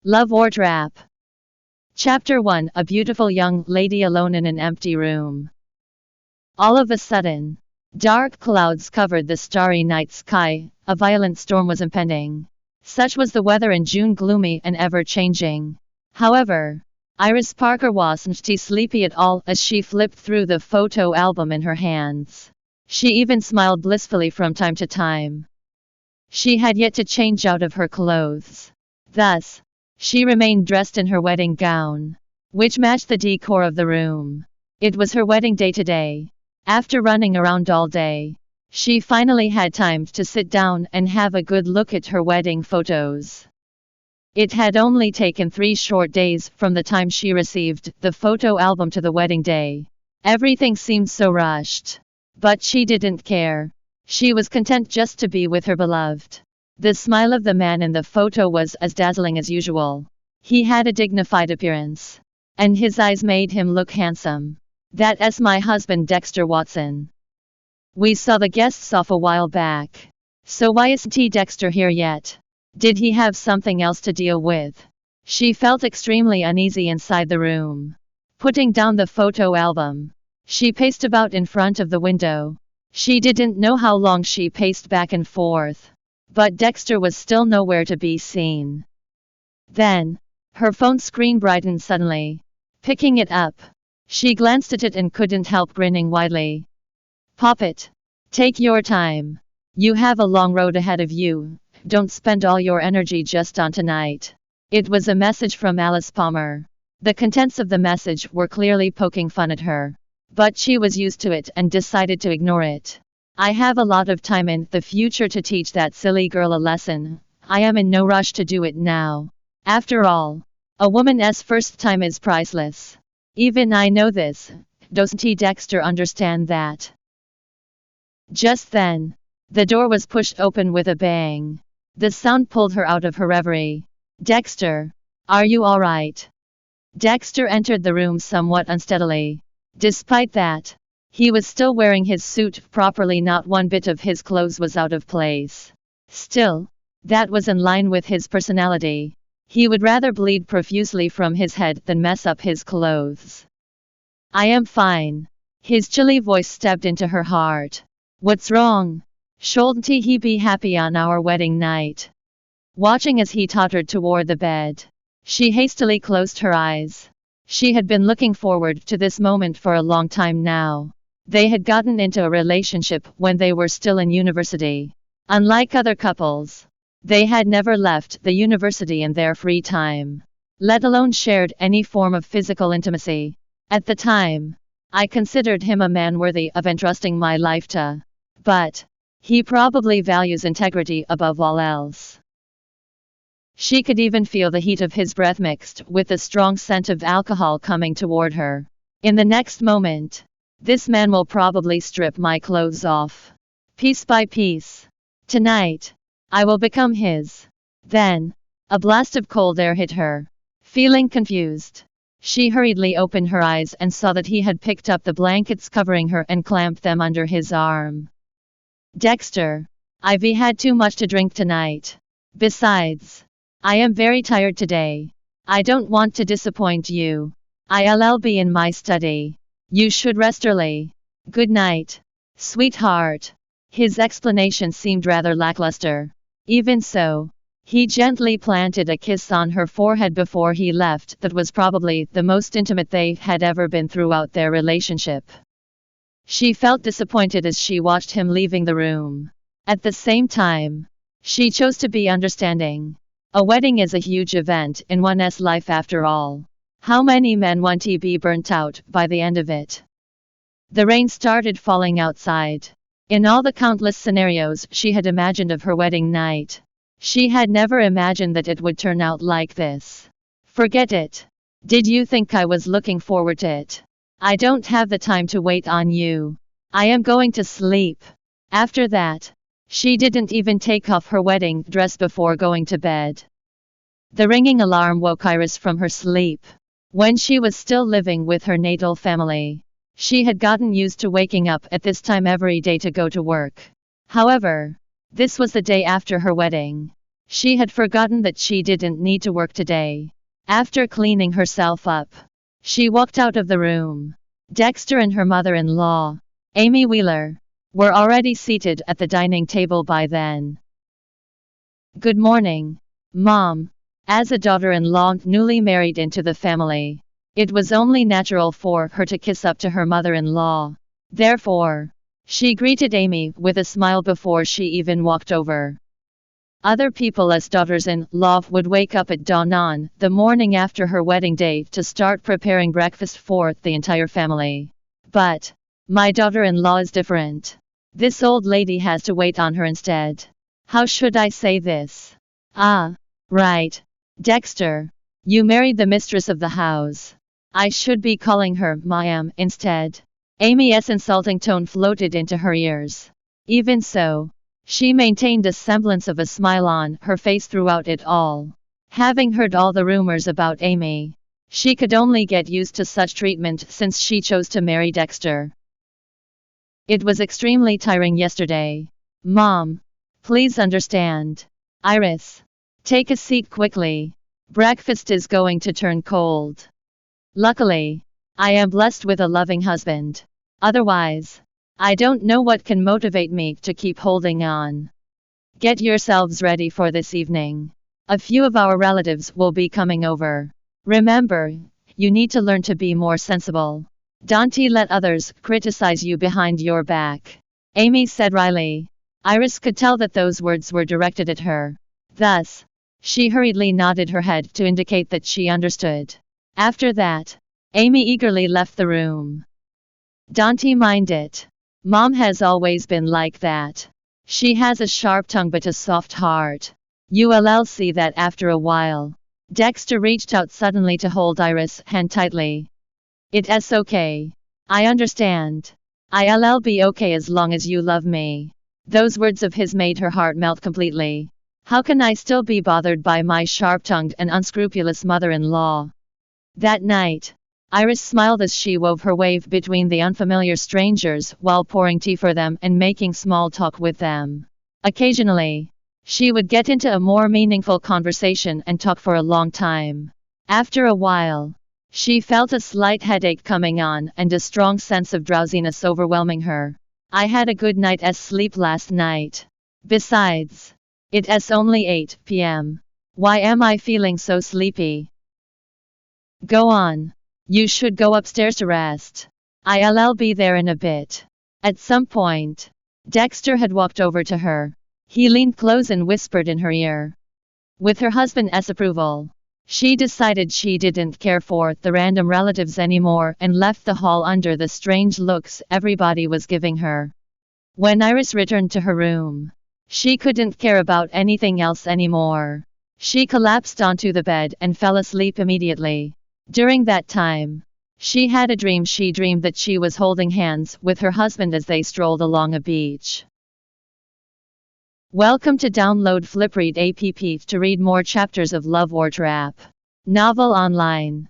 Love or Trap? Chapter 1. A beautiful young lady alone in an empty room. All of a sudden, dark clouds covered the starry night sky. A violent storm was impending. Such was the weather in June, gloomy and ever-changing. However, Iris Parker wasn't sleepy at all as she flipped through the photo album in her hands. She even smiled blissfully from time to time. She had yet to change out of her clothes. Thus, she remained dressed in her wedding gown, which matched the decor of the room. It was her wedding day today. After running around all day, she finally had time to sit down and have a good look at her wedding photos. It had only taken 3 short days from the time she received the photo album to the wedding day. Everything seemed so rushed. But she didn't care. She was content just to be with her beloved. The smile of the man in the photo was as dazzling as usual. He had a dignified appearance, and his eyes made him look handsome. That's my husband, Dexter Watson. We saw the guests off a while back. So why isn't Dexter here yet? Did he have something else to deal with? She felt extremely uneasy inside the room. Putting down the photo album, she paced about in front of the window. She didn't know how long she paced back and forth. But Dexter was still nowhere to be seen. Then, her phone screen brightened suddenly. Picking it up, she glanced at it and couldn't help grinning widely. Pop it. Take your time. You have a long road ahead of you. Don't spend all your energy just on tonight. It was a message from Alice Palmer. The contents of the message were clearly poking fun at her. But she was used to it and decided to ignore it. I have a lot of time in the future to teach that silly girl a lesson. I am in no rush to do it now. After all, a woman's first time is priceless. Even I know this. Doesn't Dexter understand that? Just then, the door was pushed open with a bang. The sound pulled her out of her reverie. Dexter, are you all right? Dexter entered the room somewhat unsteadily. Despite that, he was still wearing his suit properly. Not one bit of his clothes was out of place. Still, that was in line with his personality. He would rather bleed profusely from his head than mess up his clothes. I am fine. His chilly voice stabbed into her heart. What's wrong? Shouldn't he be happy on our wedding night? Watching as he tottered toward the bed, she hastily closed her eyes. She had been looking forward to this moment for a long time now. They had gotten into a relationship when they were still in university. Unlike other couples, they had never left the university in their free time, let alone shared any form of physical intimacy. At the time, I considered him a man worthy of entrusting my life to. But he probably values integrity above all else. She could even feel the heat of his breath mixed with the strong scent of alcohol coming toward her. In the next moment, this man will probably strip my clothes off. Piece by piece. Tonight, I will become his. Then, a blast of cold air hit her. Feeling confused, she hurriedly opened her eyes and saw that he had picked up the blankets covering her and clamped them under his arm. Dexter, I've had too much to drink tonight. Besides, I am very tired today. I don't want to disappoint you. I'll be in my study. You should rest early. Good night, sweetheart. His explanation seemed rather lackluster. Even so, he gently planted a kiss on her forehead before he left that was probably the most intimate they had ever been throughout their relationship. She felt disappointed as she watched him leaving the room. At the same time, she chose to be understanding. A wedding is a huge event in one's life after all. How many men want to be burnt out by the end of it? The rain started falling outside. In all the countless scenarios she had imagined of her wedding night, she had never imagined that it would turn out like this. Forget it. Did you think I was looking forward to it? I don't have the time to wait on you. I am going to sleep. After that, she didn't even take off her wedding dress before going to bed. The ringing alarm woke Iris from her sleep. When she was still living with her natal family, she had gotten used to waking up at this time every day to go to work. However, this was the day after her wedding. She had forgotten that she didn't need to work today. After cleaning herself up, she walked out of the room. Dexter and her mother-in-law, Amy Wheeler, were already seated at the dining table by then. "Good morning, Mom." As a daughter-in-law newly married into the family, it was only natural for her to kiss up to her mother-in-law. Therefore, she greeted Amy with a smile before she even walked over. Other people as daughters-in-law would wake up at dawn on the morning after her wedding day to start preparing breakfast for the entire family. But my daughter-in-law is different. This old lady has to wait on her instead. How should I say this? Ah, right. Dexter, you married the mistress of the house. I should be calling her ma'am instead. Amy's insulting tone floated into her ears. Even so, she maintained a semblance of a smile on her face throughout it all. Having heard all the rumors about Amy, she could only get used to such treatment since she chose to marry Dexter. "It was extremely tiring yesterday. Mom, please understand." "Iris, take a seat quickly. Breakfast is going to turn cold." "Luckily, I am blessed with a loving husband. Otherwise, I don't know what can motivate me to keep holding on. Get yourselves ready for this evening. A few of our relatives will be coming over. Remember, you need to learn to be more sensible. Don't let others criticize you behind your back," Amy said wryly. Iris could tell that those words were directed at her. Thus, she hurriedly nodded her head to indicate that she understood. After that, Amy eagerly left the room. "Don't mind it. Mom has always been like that. She has a sharp tongue but a soft heart. You'll see that after a while." Dexter reached out suddenly to hold Iris' hand tightly. "It's okay. I understand. I'll be okay as long as you love me." Those words of his made her heart melt completely. How can I still be bothered by my sharp-tongued and unscrupulous mother-in-law? That night, Iris smiled as she wove her way between the unfamiliar strangers while pouring tea for them and making small talk with them. Occasionally, she would get into a more meaningful conversation and talk for a long time. After a while, she felt a slight headache coming on and a strong sense of drowsiness overwhelming her. "I had a good night's sleep last night. Besides, it's only 8 p.m. Why am I feeling so sleepy?" "Go on. You should go upstairs to rest. I'll be there in a bit." At some point, Dexter had walked over to her. He leaned close and whispered in her ear. With her husband's approval, she decided she didn't care for the random relatives anymore and left the hall under the strange looks everybody was giving her. When Iris returned to her room, she couldn't care about anything else anymore. She collapsed onto the bed and fell asleep immediately. During that time, she had a dream. She dreamed that she was holding hands with her husband as they strolled along a beach. Welcome to download Flipread app to read more chapters of Love or Trap novel online.